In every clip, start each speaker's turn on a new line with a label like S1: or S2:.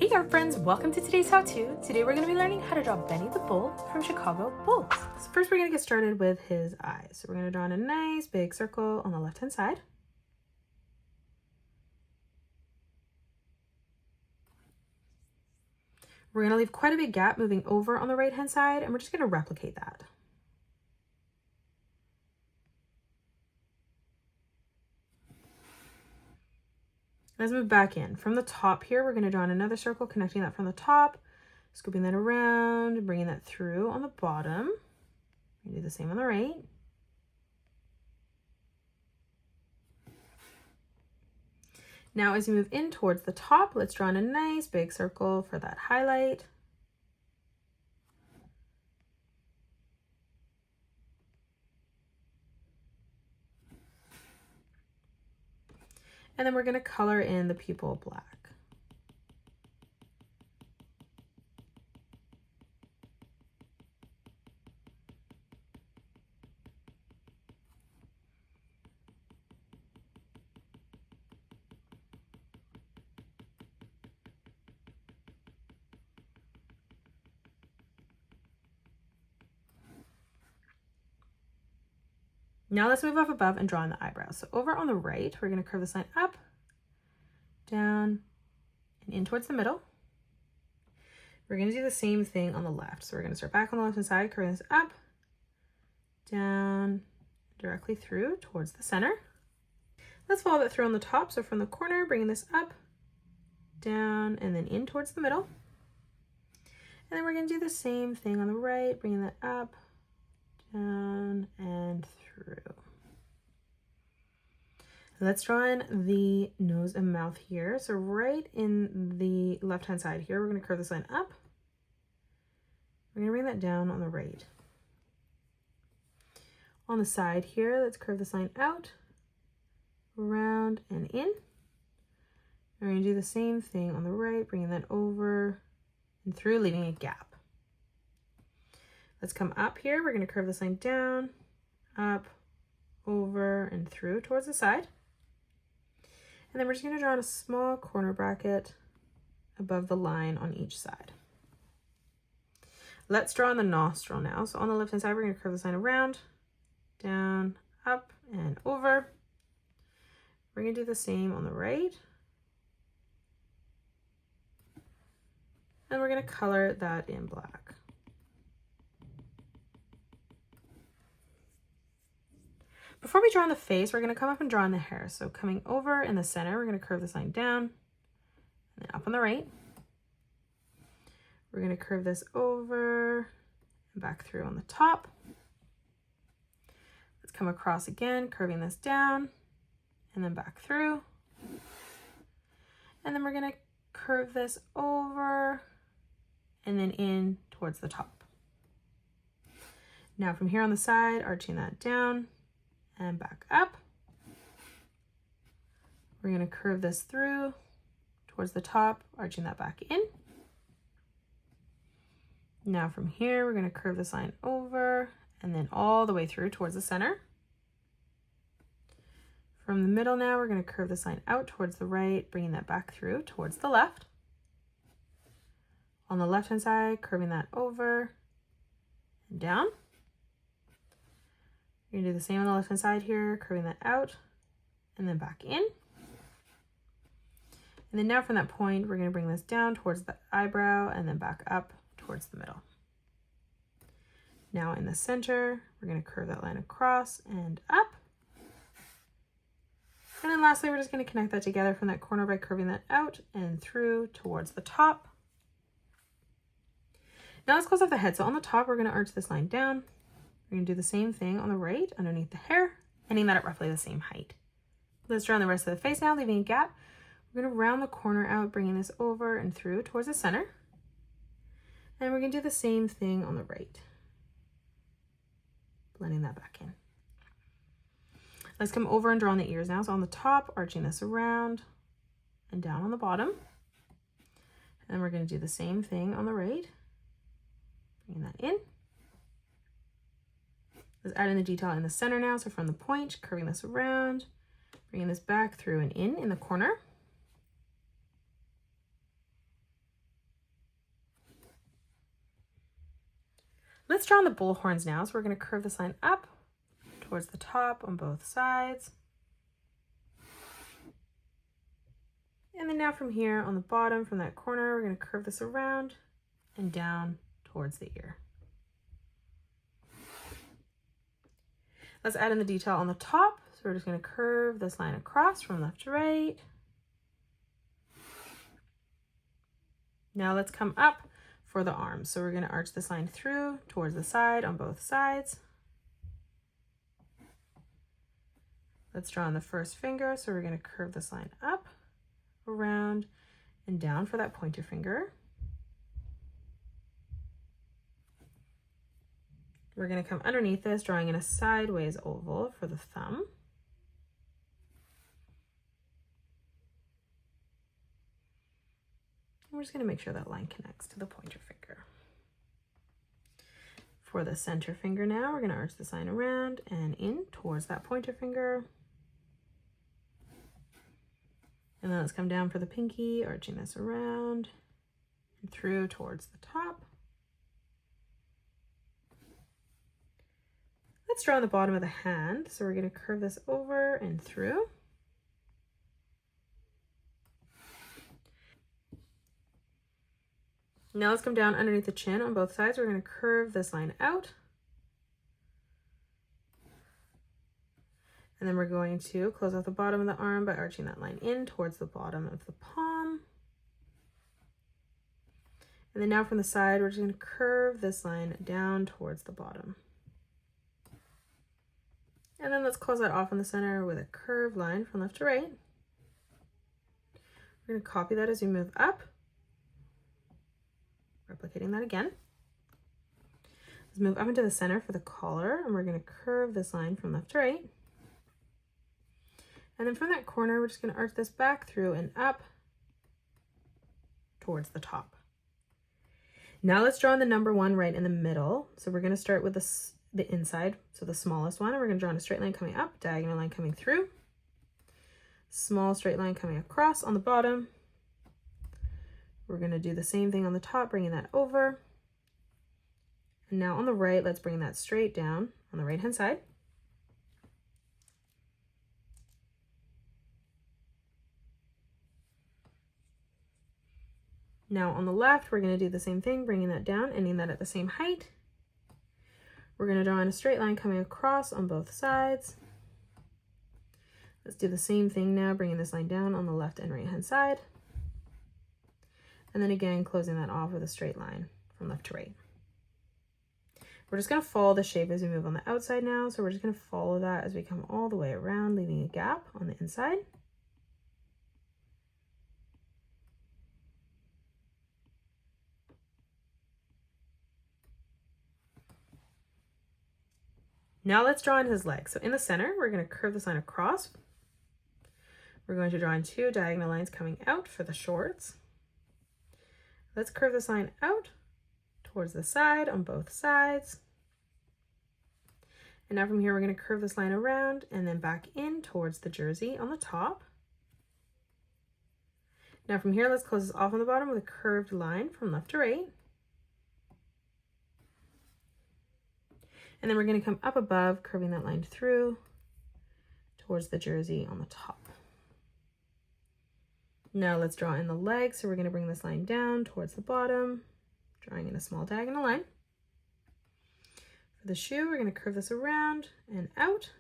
S1: Hey art friends, welcome to today's how-to. Today we're going to be learning how to draw Benny the Bull from Chicago Bulls. So first we're going to get started with his eyes. So we're going to draw in a nice big circle on the left hand side. We're going to leave quite a big gap moving over on the right hand side, and we're just going to replicate that. Let's move back in. From the top here, we're going to draw in another circle, connecting that from the top, scooping that around, bringing that through on the bottom. We do the same on the right. Now, as you move in towards the top, let's draw in a nice big circle for that highlight. And then we're going to color in the pupil black. Now let's move up above and draw in the eyebrows. So over on the right, we're going to curve this line up, down, and in towards the middle. We're going to do the same thing on the left. So we're going to start back on the left hand side, curving this up, down, directly through towards the center. Let's follow that through on the top. So from the corner, bringing this up, down, and then in towards the middle. And then we're going to do the same thing on the right, bringing that up, down, and through. Let's draw in the nose and mouth here. So right in the left hand side here, we're going to curve this line up. We're going to bring that down on the right. On the side here, let's curve this line out, around, and in. We're going to do the same thing on the right, bringing that over and through, leaving a gap. Let's come up here. We're going to curve this line down, up, over, and through towards the side. And then we're just going to draw in a small corner bracket above the line on each side. Let's draw in the nostril now. So on the left hand side, we're going to curve this line around, down, up, and over. We're going to do the same on the right. And we're going to color that in black. Before we draw in the face, we're going to come up and draw in the hair. So coming over in the center, we're going to curve this line down and then up on the right. We're going to curve this over and back through on the top. Let's come across again, curving this down and then back through. And then we're going to curve this over and then in towards the top. Now from here on the side, arching that down and back up. We're going to curve this through towards the top, arching that back in. Now from here, we're going to curve this line over and then all the way through towards the center. From the middle now, we're going to curve this line out towards the right, bringing that back through towards the left. On the left-hand side, curving that over and down. You're going to do the same on the left-hand side here, curving that out and then back in. And then now from that point, we're going to bring this down towards the eyebrow and then back up towards the middle. Now in the center, we're going to curve that line across and up. And then lastly, we're just going to connect that together from that corner by curving that out and through towards the top. Now let's close off the head. So on the top, we're going to arch this line down. We're going to do the same thing on the right underneath the hair, ending that at roughly the same height. Let's draw in the rest of the face now, leaving a gap. We're going to round the corner out, bringing this over and through towards the center. And we're going to do the same thing on the right, blending that back in. Let's come over and draw on the ears now. So on the top, arching this around and down on the bottom. And we're going to do the same thing on the right, bringing that in. Let's add in the detail in the center now. So from the point, curving this around, bringing this back through and in the corner. Let's draw on the bull horns now. So we're going to curve this line up towards the top on both sides. And then now from here on the bottom, from that corner, we're going to curve this around and down towards the ear. Let's add in the detail on the top. So we're just going to curve this line across from left to right. Now let's come up for the arms. So we're going to arch this line through towards the side on both sides. Let's draw on the first finger. So we're going to curve this line up, around, and down for that pointer finger. We're going to come underneath this, drawing in a sideways oval for the thumb. And we're just going to make sure that line connects to the pointer finger. For the center finger now, we're going to arch this line around and in towards that pointer finger. And then let's come down for the pinky, arching this around and through towards the top. Let's draw on the bottom of the hand. So we're going to curve this over and through. Now let's come down underneath the chin on both sides. We're going to curve this line out. And then we're going to close off the bottom of the arm by arching that line in towards the bottom of the palm. And then now from the side, we're just going to curve this line down towards the bottom. And then let's close that off in the center with a curved line from left to right. We're going to copy that as we move up, replicating that again. Let's move up into the center for the collar, and we're going to curve this line from left to right. And then from that corner, we're just going to arch this back through and up towards the top. Now let's draw in the number 1 right in the middle. So we're going to start with the inside, so the smallest one, and we're going to draw in a straight line coming up, diagonal line coming through, small straight line coming across on the bottom. We're going to do the same thing on the top, bringing that over. And now on the right, let's bring that straight down on the right hand side. Now on the left, we're going to do the same thing, bringing that down, ending that at the same height. We're going to draw in a straight line coming across on both sides. Let's do the same thing now, bringing this line down on the left and right hand side. And then again, closing that off with a straight line from left to right. We're just going to follow the shape as we move on the outside now. So we're just going to follow that as we come all the way around, leaving a gap on the inside. Now let's draw in his legs. So in the center, we're going to curve this line across. We're going to draw in 2 diagonal lines coming out for the shorts. Let's curve this line out towards the side on both sides. And now from here, we're going to curve this line around and then back in towards the jersey on the top. Now from here, let's close this off on the bottom with a curved line from left to right. And then we're going to come up above, curving that line through towards the jersey on the top. Now let's draw in the legs. So we're going to bring this line down towards the bottom, drawing in a small diagonal line. For the shoe, we're going to curve this around and out.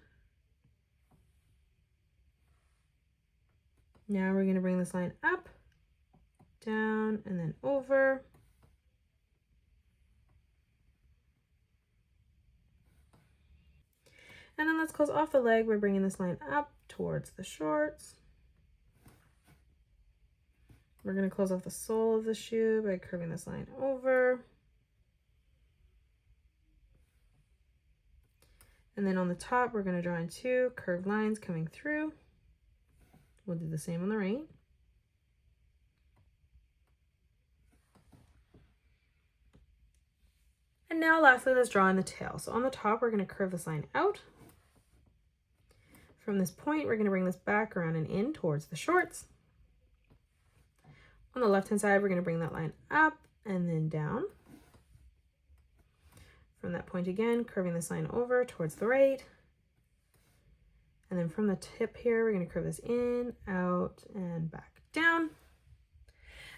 S1: Now we're going to bring this line up, down, and then over. And then let's close off the leg. We're bringing this line up towards the shorts. We're going to close off the sole of the shoe by curving this line over. And then on the top, we're going to draw in 2 curved lines coming through. We'll do the same on the right. And now lastly, let's draw in the tail. So on the top, we're going to curve this line out. From this point, we're going to bring this back around and in towards the shorts. On the left-hand side, we're going to bring that line up and then down. From that point again, curving the sign over towards the right. And then from the tip here, we're going to curve this in, out, and back down.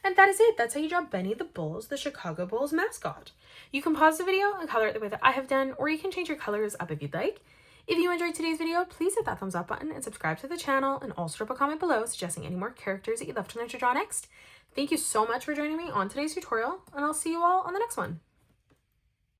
S1: And that is it. That's how you draw Benny the Bull's, the Chicago Bulls mascot. You can pause the video and color it the way that I have done, or you can change your colors up if you'd like. If you enjoyed today's video, please hit that thumbs up button and subscribe to the channel, and also drop a comment below suggesting any more characters that you'd love to learn to draw next. Thank you so much for joining me on today's tutorial, and I'll see you all on the next one.